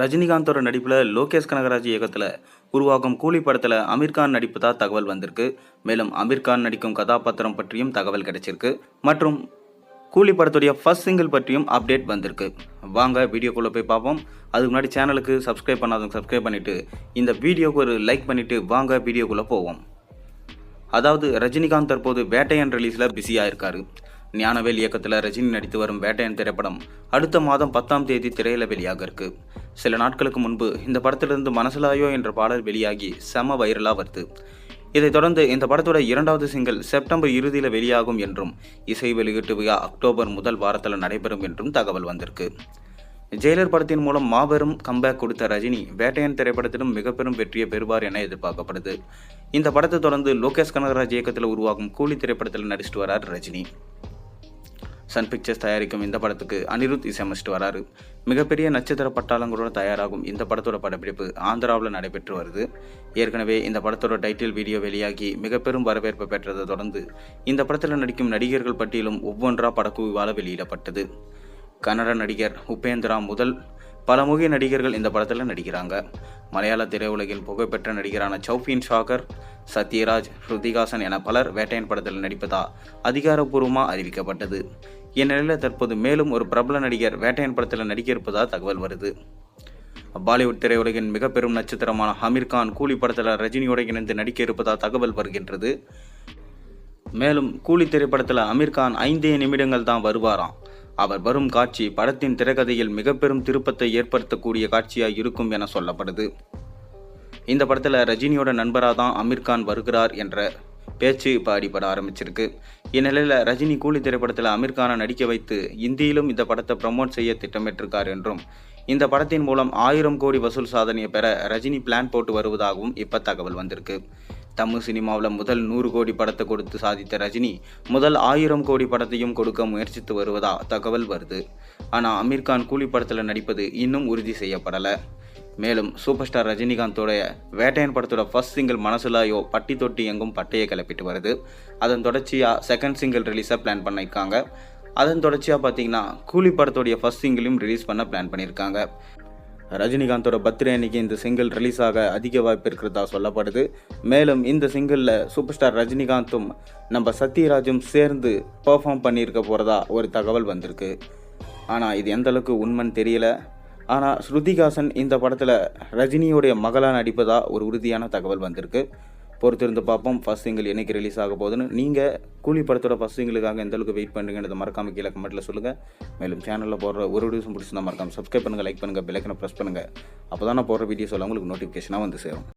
ரஜினிகாந்தோட நடிப்பில் லோகேஷ் கனகராஜ் இயக்கத்தில் உருவாகும் கூலி படத்தில் அமீர்கான் நடிப்பதா தகவல் வந்திருக்கு. மேலும் அமீர்கான் நடிக்கும் கதாபாத்திரம் பற்றியும் தகவல் கிடைச்சிருக்கு. மற்றும் கூலி படத்துடைய ஃபர்ஸ்ட் சிங்கிள் பற்றியும் அப்டேட் வந்திருக்கு. வாங்க வீடியோக்குள்ளே போய் பார்ப்போம். அதுக்கு முன்னாடி சேனலுக்கு சப்ஸ்கிரைப் பண்ணாதவங்க சப்ஸ்கிரைப் பண்ணிவிட்டு இந்த வீடியோக்கு ஒரு லைக் பண்ணிவிட்டு வாங்க வீடியோக்குள்ளே போவோம். அதாவது ரஜினிகாந்த் தற்போது வேட்டையன் ரிலீஸில் பிஸியாக இருக்காரு. ஞானவேல் இயக்கத்தில் ரஜினி நடித்து வரும் வேட்டையன் திரைப்படம் அடுத்த மாதம் 10ஆம் தேதி திரையில் வெளியாக இருக்கு. சில நாட்களுக்கு முன்பு இந்த படத்திலிருந்து மனசிலாயோ என்ற பாடல் வெளியாகி செம வைரலாக வருது. இதைத் தொடர்ந்து இந்த படத்தோட 2வது சிங்கிள் செப்டம்பர் இறுதியில் வெளியாகும் என்றும் இசை வெளியீட்டு விழா அக்டோபர் முதல் வாரத்தில் நடைபெறும் என்றும் தகவல் வந்திருக்கு. ஜெயிலர் படத்தின் மூலம் மாபெரும் கம்பேக் கொடுத்த ரஜினி வேட்டையன் திரைப்படத்திலும் மிக பெரும் வெற்றியை பெறுவார் என எதிர்பார்க்கப்படுது. இந்த படத்தை தொடர்ந்து லோகேஷ் கனகராஜ் இயக்கத்தில் உருவாகும் கூலி திரைப்படத்தில் நடிச்சிட்டு வரார் ரஜினி. சன் பிக்சர்ஸ் தயாரிக்கும் இந்த படத்துக்கு அனிருத் இசையமைச்சிட்டு வராரு. மிகப்பெரிய நட்சத்திர பட்டாளங்களோட தயாராகும் இந்த படத்தோட படப்பிடிப்பு ஆந்திராவில் நடைபெற்று வருது. ஏற்கனவே இந்த படத்தோட டைட்டில் வீடியோ வெளியாகி மிக பெரும் வரவேற்பு பெற்றதை தொடர்ந்து இந்த படத்தில் நடிக்கும் நடிகர்கள் பட்டியலும் ஒவ்வொன்றா படக்குழுவால் வெளியிடப்பட்டது. கன்னட நடிகர் உபேந்திரா முதல் பல முக்கிய நடிகர்கள் இந்த படத்தில் நடிக்கிறாங்க. மலையாள திரையுலகின் புகழ்பெற்ற நடிகரான சௌஃபின் ஷாகர், சத்யராஜ், ஸ்ருதிஹாசன் என பலர் வேட்டையன் படத்தில் நடிப்பதா அதிகாரப்பூர்வமாக அறிவிக்கப்பட்டது. இந்நிலையில் தற்போது மேலும் ஒரு பிரபல நடிகர் வேட்டையன் படத்தில் நடிக்க இருப்பதா தகவல் வருது. பாலிவுட் திரையுலகின் மிக பெரும் நட்சத்திரமான அமீர்கான் கூலி படத்தில் ரஜினியோடு இணைந்து நடிக்க இருப்பதா தகவல் வருகின்றது. மேலும் கூலி திரைப்படத்தில் அமீர்கான் 5 நிமிடங்கள் தான் வருவாராம். அவர் வரும் காட்சி படத்தின் திரைக்கதையில் மிக பெரும் திருப்பத்தை ஏற்படுத்தக்கூடிய காட்சியாக இருக்கும் என சொல்லப்படுது. இந்த படத்தில் ரஜினியோட நண்பராக தான் அமீர்கான் வருகிறார் என்ற பேச்சு இப்போ அடிபட ஆரம்பிச்சிருக்கு. இந்நிலையில் ரஜினி கூலி திரைப்படத்தில் அமீர்கானை நடிக்க வைத்து இந்தியிலும் இந்த படத்தை ப்ரமோட் செய்ய திட்டமிட்டிருக்கார் என்றும் இந்த படத்தின் மூலம் 1000 கோடி வசூல் சாதனையை பெற ரஜினி பிளான் போட்டு வருவதாகவும் இப்போ தகவல் வந்திருக்கு. தமிழ் சினிமாவில் முதல் 100 கோடி படத்தை கொடுத்து சாதித்த ரஜினி முதல் 1000 கோடி படத்தையும் கொடுக்க முயற்சித்து வருவதா தகவல் வருது. ஆனால் அமீர்கான் கூலி படத்தில் நடிப்பது இன்னும் உறுதி செய்யப்படலை. மேலும் சூப்பர் ஸ்டார் ரஜினிகாந்தோடைய வேட்டையன் படத்தோட ஃபர்ஸ்ட் சிங்கிள் மனசிலாயோ பட்டி தொட்டி எங்கும் பட்டையை கிளப்பிட்டு வருது. அதன் தொடர்ச்சியாக செகண்ட் சிங்கிள் ரிலீஸாக பிளான் பண்ணியிருக்காங்க. அதன் தொடர்ச்சியாக பார்த்தீங்கன்னா கூலி படத்தோடைய ஃபர்ஸ்ட் சிங்கிளையும் ரிலீஸ் பண்ண பிளான் பண்ணியிருக்காங்க. ரஜினிகாந்தோட பர்த்டே அன்னைக்கு இந்த சிங்கிள் ரிலீஸ் ஆக அதிக வாய்ப்பு இருக்கிறதா சொல்லப்படுது. மேலும் இந்த சிங்கிளில் சூப்பர் ஸ்டார் ரஜினிகாந்தும் நம்ம சத்யராஜும் சேர்ந்து பெர்ஃபார்ம் பண்ணியிருக்க போகிறதா ஒரு தகவல் வந்திருக்கு. ஆனால் இது எந்த அளவுக்கு உண்மைன்னு தெரியல. ஆனால் ஸ்ருதிஹாசன் இந்த படத்தில் ரஜினியோடைய மகளாக நடிப்பதா ஒரு உறுதியான தகவல் வந்திருக்கு. பொறுத்திருந்து பார்ப்போம் ஃபர்ஸ்ட் சிங்கிள் என்னைக்கு ரிலீஸ் ஆக போகுதுன்னு. நீங்கள் கூலி படத்தோட ஃபர்ஸ்ட் சிங்கிளுக்காக எந்த அளவுக்கு வெயிட் பண்ணுறீங்கன்றதை மறக்காமல் கீழே கமெண்ட்டில் சொல்லுங்கள். மேலும் சேனலில் போடுற ஒரு வீடியோஸும் பிடிச்சிருந்தா மறக்காமல் சப்ஸ்கிரைப் பண்ணுங்கள், லைக் பண்ணுங்கள், பெல் ஐக்கனை ப்ரெஸ் பண்ணுங்கள். அப்போ தான் நான் போடுற வீடியோஸ் எல்லாம் உங்களுக்கு நோட்டிஃபிகேஷனாக வந்து சேரும்.